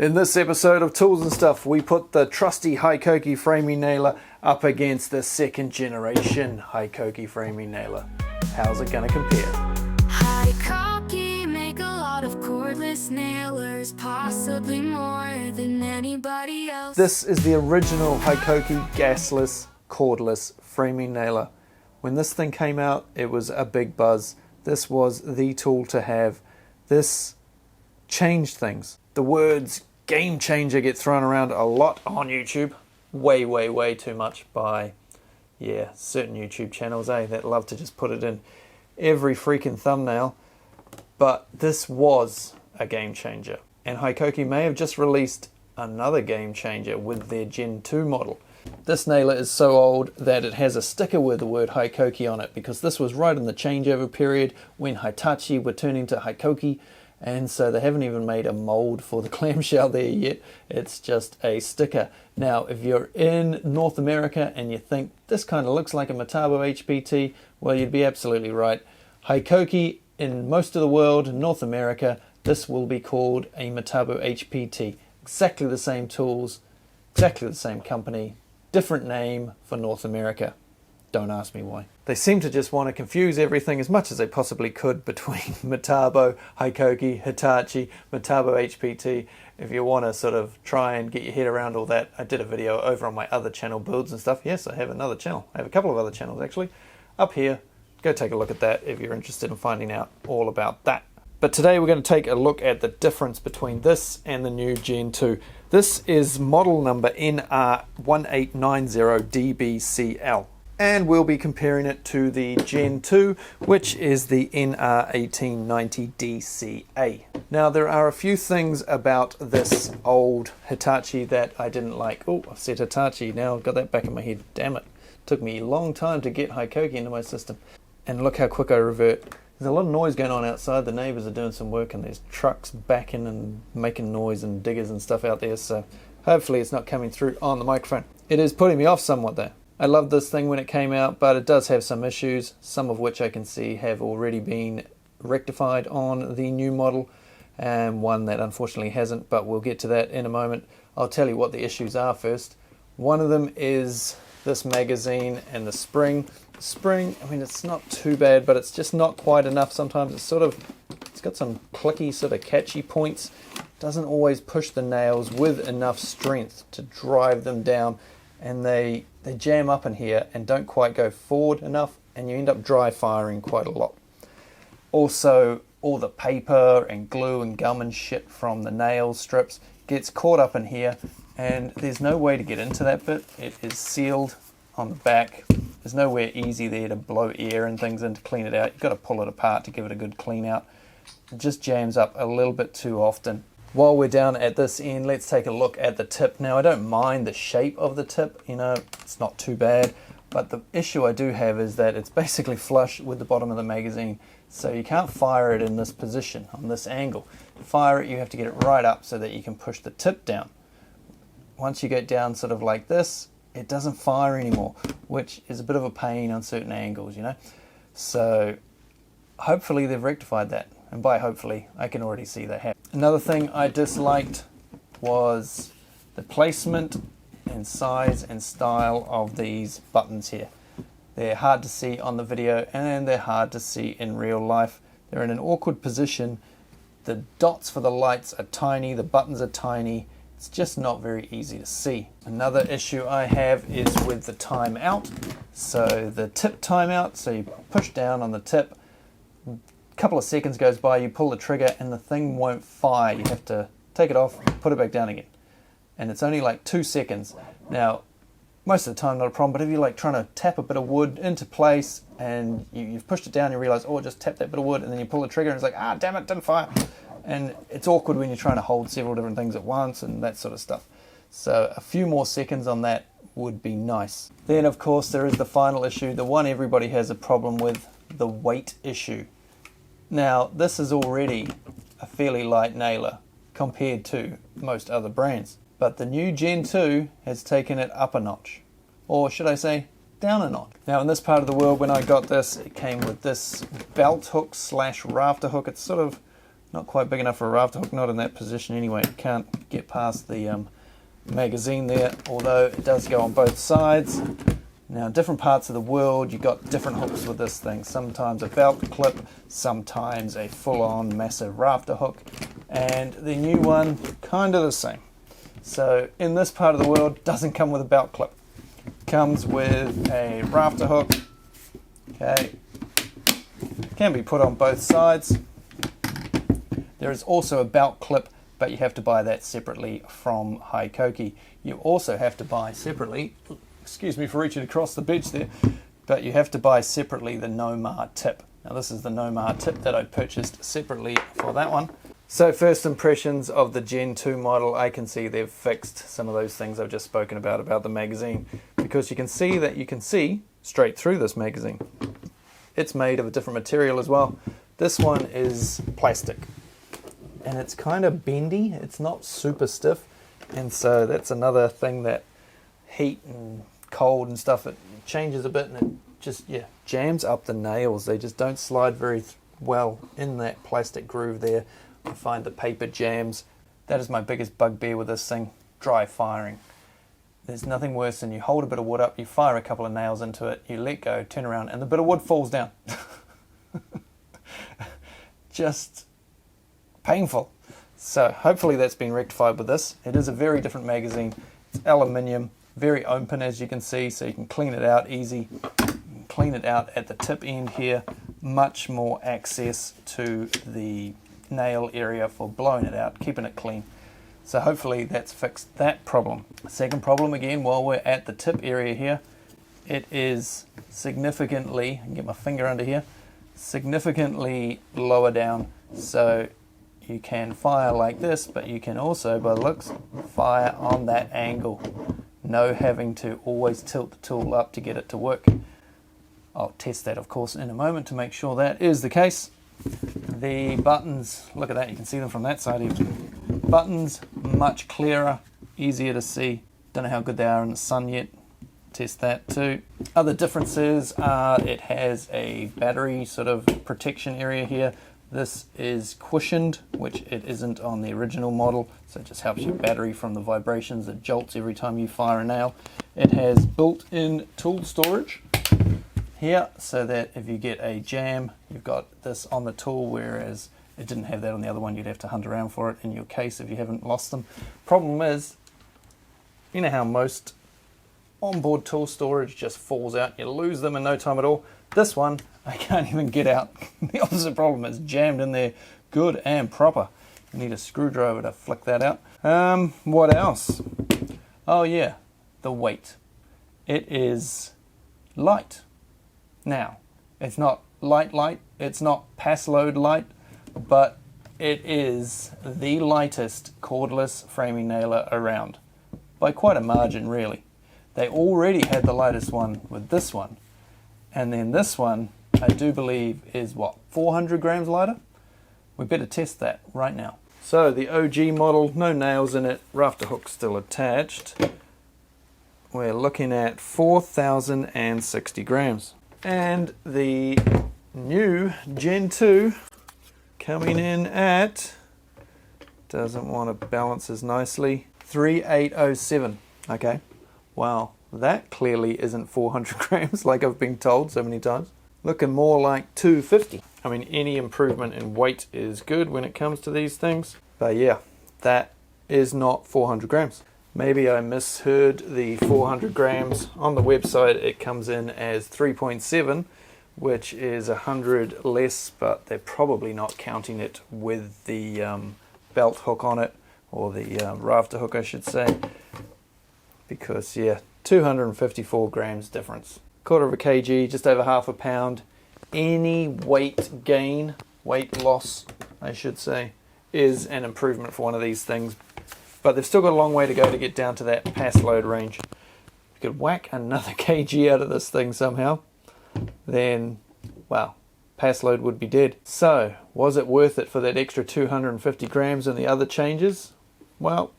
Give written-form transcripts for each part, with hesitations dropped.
In this episode of Tools and Stuff, we put the trusty Hikoki Framing Nailer up against the second generation Hikoki Framing Nailer. How's it going to compare? Hikoki make a lot of cordless nailers, possibly more than anybody else. This is the original Hikoki gasless, cordless framing nailer. When this thing came out, it was a big buzz. This was the tool to have. This changed things. The words game changer get thrown around a lot on YouTube. Way too much by, certain YouTube channels, that love to just put it in every freaking thumbnail. But this was a game changer. And Hikoki may have just released another game changer with their Gen 2 model. This nailer is so old that it has a sticker with the word Hikoki on it, because this was right in the changeover period when Hitachi were turning to Hikoki. And so they haven't even made a mold for the clamshell there yet. It's just a sticker. Now, if you're in North America and you think this kind of looks like a Metabo HPT, well, you'd be absolutely right. Hikoki, in most of the world, in North America, this will be called a Metabo HPT. Exactly the same tools, exactly the same company, different name for North America. Don't ask me why. They seem to just want to confuse everything as much as they possibly could between Metabo, Hikoki, Hitachi, Metabo HPT. If you want to sort of try and get your head around all that, I did a video over on my other channel, Builds and Stuff. Yes, I have another channel. I have a couple of other channels actually. Up here, go take a look at that if you're interested in finding out all about that. But today we're going to take a look at the difference between this and the new Gen 2. This is model number NR1890DBCL. And we'll be comparing it to the Gen 2, which is the NR1890DCA. Now, there are a few things about this old Hitachi that I didn't like. Oh, I've said Hitachi, now I've got that back in my head. Damn it. Took me a long time to get Hikoki into my system. And look how quick I revert. There's a lot of noise going on outside. The neighbors are doing some work and there's trucks backing and making noise and diggers and stuff out there. So hopefully it's not coming through on the microphone. It is putting me off somewhat though. I loved this thing when it came out, but it does have some issues, some of which I can see have already been rectified on the new model, and one that unfortunately hasn't, but we'll get to that in a moment. I'll tell you what the issues are first. One of them is this magazine and the spring. The spring, I mean, it's not too bad, but it's just not quite enough. Sometimes it's got some clicky, sort of catchy points. Doesn't always push the nails with enough strength to drive them down, and they jam up in here and don't quite go forward enough, and you end up dry firing quite a lot. Also, all the paper and glue and gum and shit from the nail strips gets caught up in here, and there's no way to get into that bit. It is sealed on the back. There's nowhere easy there to blow air and things in to clean it out. You've got to pull it apart to give it a good clean out. It just jams up a little bit too often. While we're down at this end, let's take a look at the tip. Now, I don't mind the shape of the tip, it's not too bad, but the issue I do have is that it's basically flush with the bottom of the magazine, so you can't fire it in this position, on this angle. To fire it, you have to get it right up so that you can push the tip down. Once you get down sort of like this, it doesn't fire anymore, which is a bit of a pain on certain angles, So hopefully they've rectified that. And by hopefully, I can already see they have. Another thing I disliked was the placement and size and style of these buttons here. They're hard to see on the video and they're hard to see in real life. They're in an awkward position. The dots for the lights are tiny, the buttons are tiny. It's just not very easy to see. Another issue I have is with the timeout. So the tip timeout, so you push down on the tip, couple of seconds goes by, you pull the trigger and the thing won't fire. You have to take it off, put it back down again, and it's only like 2 seconds. Now, most of the time not a problem, but if you're like trying to tap a bit of wood into place and you've pushed it down, you realize, oh, just tap that bit of wood, and then you pull the trigger and it's like, ah, damn it, didn't fire. And it's awkward when you're trying to hold several different things at once and that sort of stuff. So a few more seconds on that would be nice. Then of course there is the final issue, the one everybody has a problem with, the weight issue. Now, this is already a fairly light nailer compared to most other brands, but the new Gen 2 has taken it up a notch, or should I say down a notch. Now, in this part of the world, when I got this, it came with this belt hook slash rafter hook. It's sort of Not quite big enough for a rafter hook, not in that position anyway. It can't get past the magazine there, although it does go on both sides. Now, in different parts of the world, you've got different hooks with this thing. Sometimes a belt clip, sometimes a full-on massive rafter hook, and the new one, kind of the same. So in this part of the world, doesn't come with a belt clip. Comes with a rafter hook. Okay, can be put on both sides. There is also a belt clip, but you have to buy that separately from Hikoki. You also have to buy separately, excuse me for reaching across the bench there, but you have to buy separately the Nomar tip. Now this is the Nomar tip that I purchased separately for that one. So first impressions of the Gen 2 model, I can see they've fixed some of those things I've just spoken about the magazine, because you can see that you can see straight through this magazine. It's made of a different material as well. This one is plastic, and it's kind of bendy. It's not super stiff, and so that's another thing that heat and cold and stuff, it changes a bit, and it just jams up the nails. They just don't slide very well in that plastic groove there. I find the paper jams. That is my biggest bugbear with this thing, dry firing. There's nothing worse than you hold a bit of wood up, you fire a couple of nails into it, you let go, turn around, and the bit of wood falls down. Just painful. So hopefully that's been rectified with this. It is a very different magazine. It's aluminium, very open as you can see, so you can clean it out easy. You can clean it out at the tip end here. Much more access to the nail area for blowing it out, keeping it clean. So hopefully that's fixed that problem. Second problem, again, while we're at the tip area here, it is significantly, I can get my finger under here, significantly lower down. So you can fire like this, but you can also, by the looks, fire on that angle. No having to always tilt the tool up to get it to work. I'll test that, of course, in a moment to make sure that is the case. The buttons, look at that, you can see them from that side even. Buttons, much clearer, easier to see. Don't know how good they are in the sun yet. Test that too. Other differences are it has a battery sort of protection area here. This is cushioned, which it isn't on the original model, so it just helps your battery from the vibrations that jolts every time you fire a nail. It has built-in tool storage here, so that if you get a jam, you've got this on the tool, whereas it didn't have that on the other one. You'd have to hunt around for it in your case if you haven't lost them. Problem is, you know how most onboard tool storage just falls out, you lose them in no time at all. This one, I can't even get out. The opposite problem is jammed in there good and proper. You need a screwdriver to flick that out. What else? Oh yeah, the weight. It is light. Now, it's not light, it's not pass load light, but it is the lightest cordless framing nailer around, by quite a margin really. They already had the lightest one with this one, and then this one I do believe is what, 400 grams lighter? We better test that right now. So the OG model, no nails in it, rafter hook still attached. We're looking at 4,060 grams. And the new Gen 2 coming in at, doesn't want to balance as nicely, 3807. Okay, wow, that clearly isn't 400 grams like I've been told so many times. Looking more like 250. I mean, any improvement in weight is good when it comes to these things. But yeah, that is not 400 grams. Maybe I misheard the 400 grams. On the website it comes in as 3.7, which is 100 less, but they're probably not counting it with the belt hook on it, or the rafter hook I should say, because yeah, 254 grams difference. Quarter of a kg, just over half a pound. Any weight gain, weight loss I should say, is an improvement for one of these things. But they've still got a long way to go to get down to that pass load range. If you could whack another kg out of this thing somehow, then, wow, pass load would be dead. So, was it worth it for that extra 250 grams and the other changes? Well,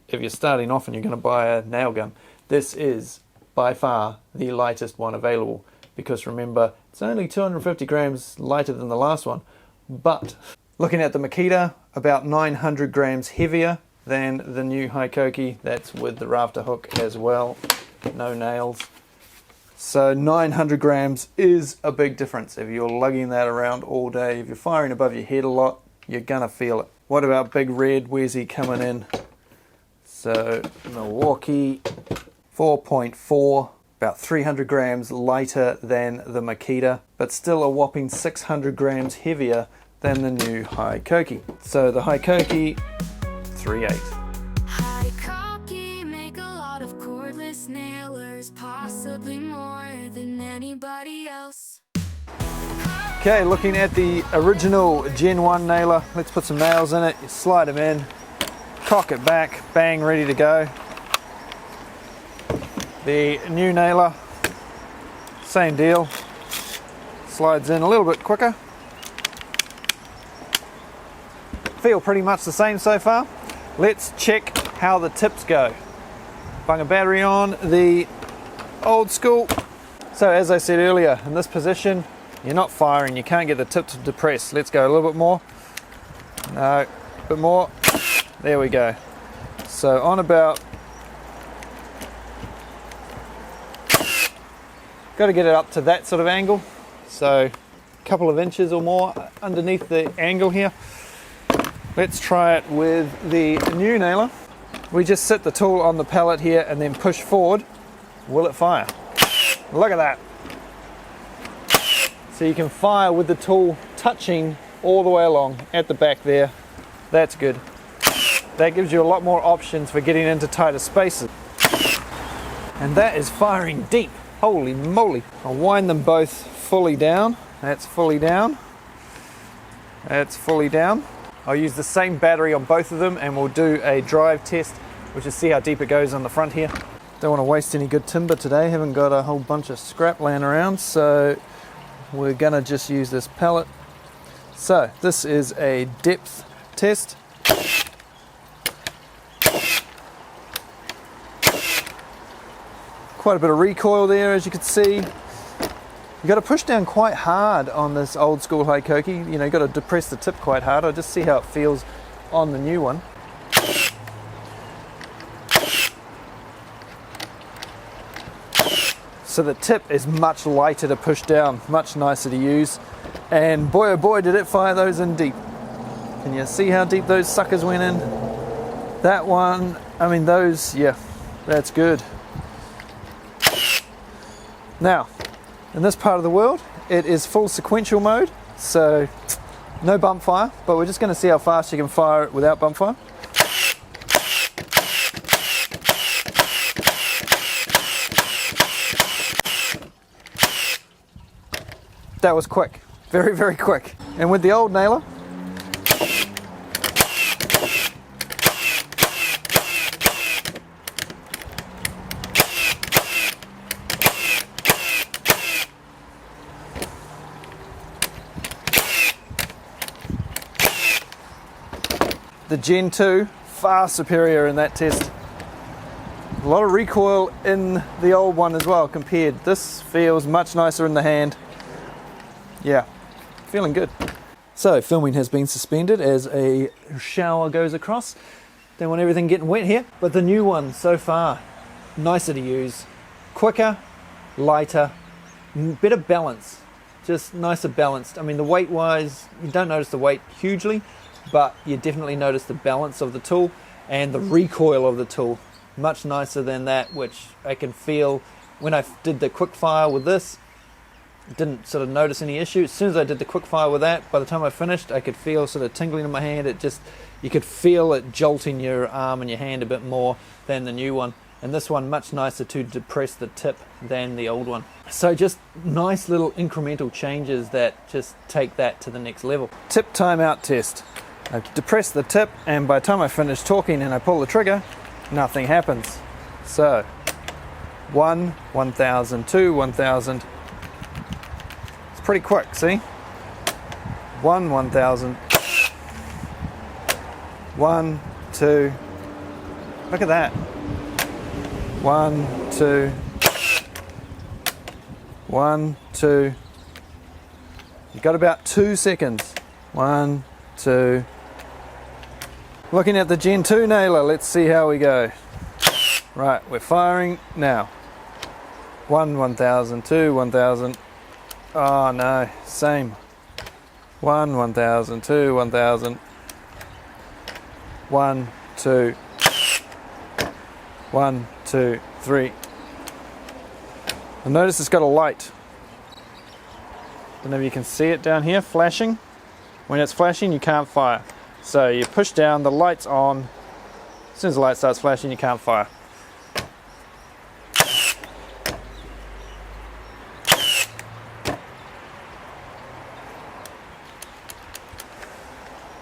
if you're starting off and you're going to buy a nail gun, this is by far the lightest one available. Because remember, it's only 250 grams lighter than the last one, but Looking at the Makita, about 900 grams heavier than the new Hikoki. That's with the rafter hook as well, no nails. So 900 grams is a big difference. If you're lugging that around all day, if you're firing above your head a lot, you're gonna feel it. What about Big Red? Where's he coming in? So Milwaukee 4.4, about 300 grams lighter than the Makita, but still a whopping 600 grams heavier than the new Hikoki. So the Hikoki 3.8. Hikoki make a lot of cordless nailers, possibly more than anybody else. Okay, looking at the original Gen 1 nailer, let's put some nails in it. You slide them in, cock it back, bang, ready to go. The new nailer, same deal, slides in a little bit quicker. Feel pretty much the same so far. Let's check how the tips go. Bung a battery on the old school. So as I said earlier, in this position, you're not firing, you can't get the tip to depress. Let's go a little bit more. No, a bit more. There we go. So on about, got to get it up to that sort of angle. So a couple of inches or more underneath the angle here. Let's try it with the new nailer. We just sit the tool on the pallet here and then push forward. Will it fire? Look at that. So you can fire with the tool touching all the way along at the back there. That's good. That gives you a lot more options for getting into tighter spaces. And that is firing deep. Holy moly. I'll wind them both fully down. That's fully down. That's fully down. I'll use the same battery on both of them and we'll do a drive test, which is see how deep it goes on the front here. Don't want to waste any good timber today. Haven't got a whole bunch of scrap laying around, so we're gonna just use this pallet. So this is a depth test. Quite a bit of recoil there, as you can see. You got to push down quite hard on this old school Hikoki. You know, you got to depress the tip quite hard. I'll just see how it feels on the new one. So the tip is much lighter to push down, much nicer to use. And boy oh boy did it fire those in deep. Can you see how deep those suckers went in? That one, I mean those, yeah, that's good. Now, in this part of the world, it is full sequential mode, so no bump fire, but we're just going to see how fast you can fire it without bump fire. That was quick, very, very quick. And with the old nailer, the Gen 2, far superior in that test. A lot of recoil in the old one as well compared. This feels much nicer in the hand. Yeah, feeling good. So filming has been suspended as a shower goes across. Don't want everything getting wet here. But the new one so far, nicer to use. Quicker, lighter, better balance. Just nicer balanced. I mean the weight wise, you don't notice the weight hugely, but you definitely notice the balance of the tool and the recoil of the tool. Much nicer than that, which I can feel when I did the quick fire with this. Didn't sort of notice any issue. As soon as I did the quick fire with that, by the time I finished, I could feel sort of tingling in my hand. It just, you could feel it jolting your arm and your hand a bit more than the new one. And this one much nicer to depress the tip than the old one. So just nice little incremental changes that just take that to the next level. Tip timeout test. I depress the tip and by the time I finish talking and I pull the trigger, nothing happens. So 1, 1000, 2, 1000. It's pretty quick, see? 1, 1000. 1, 2. Look at that. 1, 2. 1, 2. You've got about 2 seconds. 1, 2. Looking at the Gen 2 nailer, let's see how we go. Right, we're firing now. 1, 1000, 2, 1000. Oh no, same. 1, 1000, 2, 1000. 1, 2. 1, 2, 3. And notice it's got a light. Don't know if you can see it down here flashing. When it's flashing, you can't fire. So you push down, the light's on. As soon as the light starts flashing, you can't fire.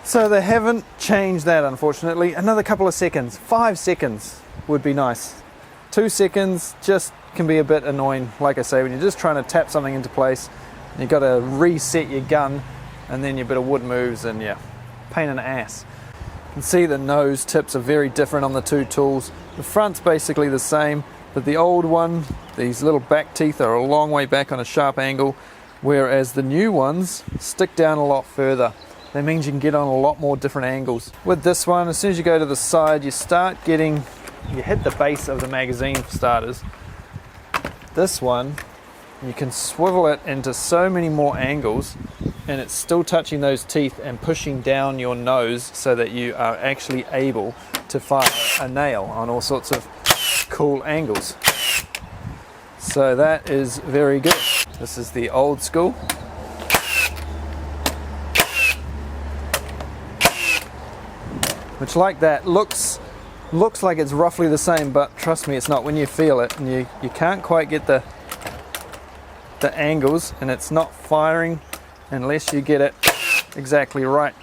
So they haven't changed that, unfortunately. Another couple of seconds, 5 seconds would be nice. 2 seconds just can be a bit annoying, like I say, when you're just trying to tap something into place. You've got to reset your gun, and then your bit of wood moves, and yeah, pain in the ass. You can see the nose tips are very different on the two tools. The front's basically the same, but the old one, these little back teeth are a long way back on a sharp angle, whereas the new ones stick down a lot further. That means you can get on a lot more different angles. With this one, as soon as you go to the side, you hit the base of the magazine for starters. This one, you can swivel it into so many more angles, and it's still touching those teeth and pushing down your nose so that you are actually able to fire a nail on all sorts of cool angles. So that is very good. This is the old school. Which, like that, looks like it's roughly the same, but trust me, it's not. When you feel it, and you can't quite get the angles, and it's not firing unless you get it exactly right.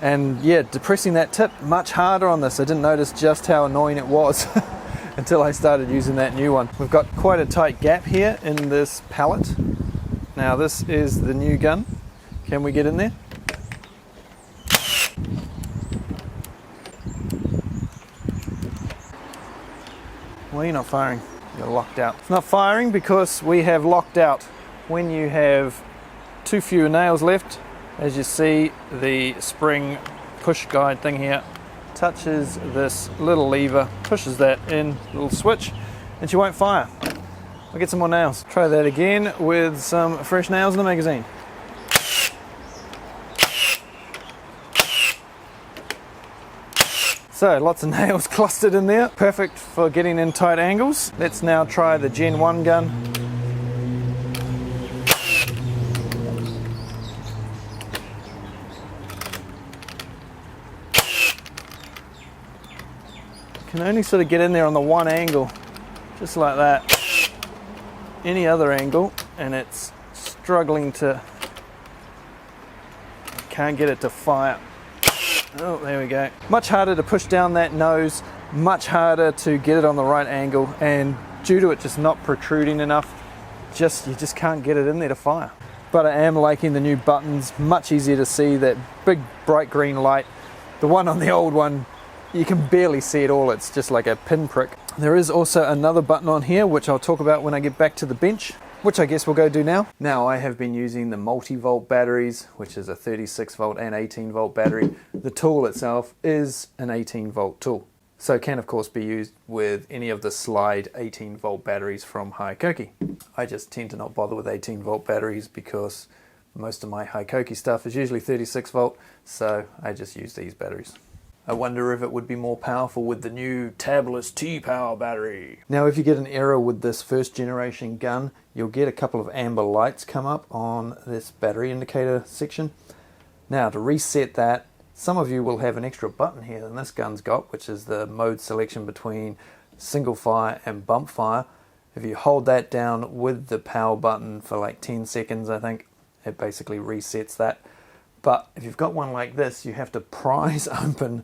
And yeah, depressing that tip, much harder on this. I didn't notice just how annoying it was until I started using that new one. We've got quite a tight gap here in this pallet. Now this is the new gun. Can we get in there? Well, you're not firing. You're locked out. It's not firing because we have locked out. When you have too few nails left, as you see, the spring push guide thing here touches this little lever, pushes that in, little switch, and she won't fire. I'll get some more nails. Try that again with some fresh nails in the magazine. So lots of nails clustered in there, perfect for getting in tight angles. Let's now try the Gen 1 gun. Can only sort of get in there on the one angle, just like that. Any other angle, and it's struggling to, can't get it to fire. Oh, there we go. Much harder to push down that nose, much harder to get it on the right angle, and due to it just not protruding enough, you just can't get it in there to fire. But I am liking the new buttons, much easier to see, that big bright green light. The one on the old one, you can barely see it all, it's just like a pinprick. There is also another button on here, which I'll talk about when I get back to the bench, which I guess we'll go do now. Now I have been using the multi-volt batteries, which is a 36 volt and 18 volt battery. The tool itself is an 18 volt tool. So it can of course be used with any of the slide 18 volt batteries from Hikoki. I just tend to not bother with 18 volt batteries because most of my Hikoki stuff is usually 36 volt, so I just use these batteries. I wonder if it would be more powerful with the new tabless T-Power battery. Now if you get an error with this first generation gun, you'll get a couple of amber lights come up on this battery indicator section. Now to reset that, some of you will have an extra button here than this gun's got, which is the mode selection between single fire and bump fire. If you hold that down with the power button for like 10 seconds, I think, it basically resets that. But if you've got one like this, you have to prise open.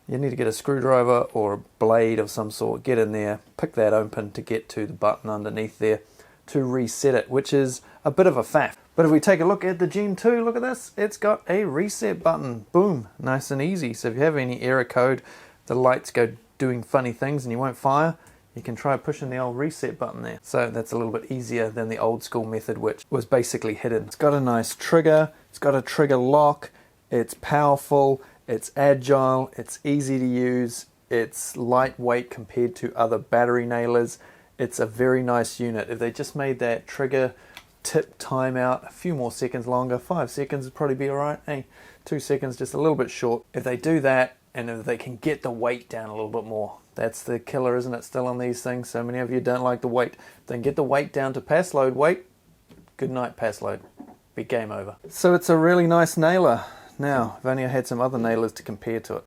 You need to get a screwdriver or a blade of some sort, get in there, pick that open to get to the button underneath there to reset it, which is a bit of a faff. But if we take a look at the Gen 2, look at this, it's got a reset button. Boom, nice and easy. So if you have any error code, the lights go doing funny things and you won't fire, you can try pushing the old reset button there. So that's a little bit easier than the old school method, which was basically hidden. It's got a nice trigger, it's got a trigger lock, It's powerful, it's agile, it's easy to use, it's lightweight compared to other battery nailers. It's a very nice unit. If they just made that trigger tip timeout a few more seconds longer, 5 seconds would probably be alright. Hey, 2 seconds, just a little bit short. If they do that, and if they can get the weight down a little bit more, that's the killer, isn't it, still on these things? So many of you don't like the weight. If they can get the weight down to pass load weight, good night pass load. Be game over. So it's a really nice nailer. Now, if only I had some other nailers to compare to it.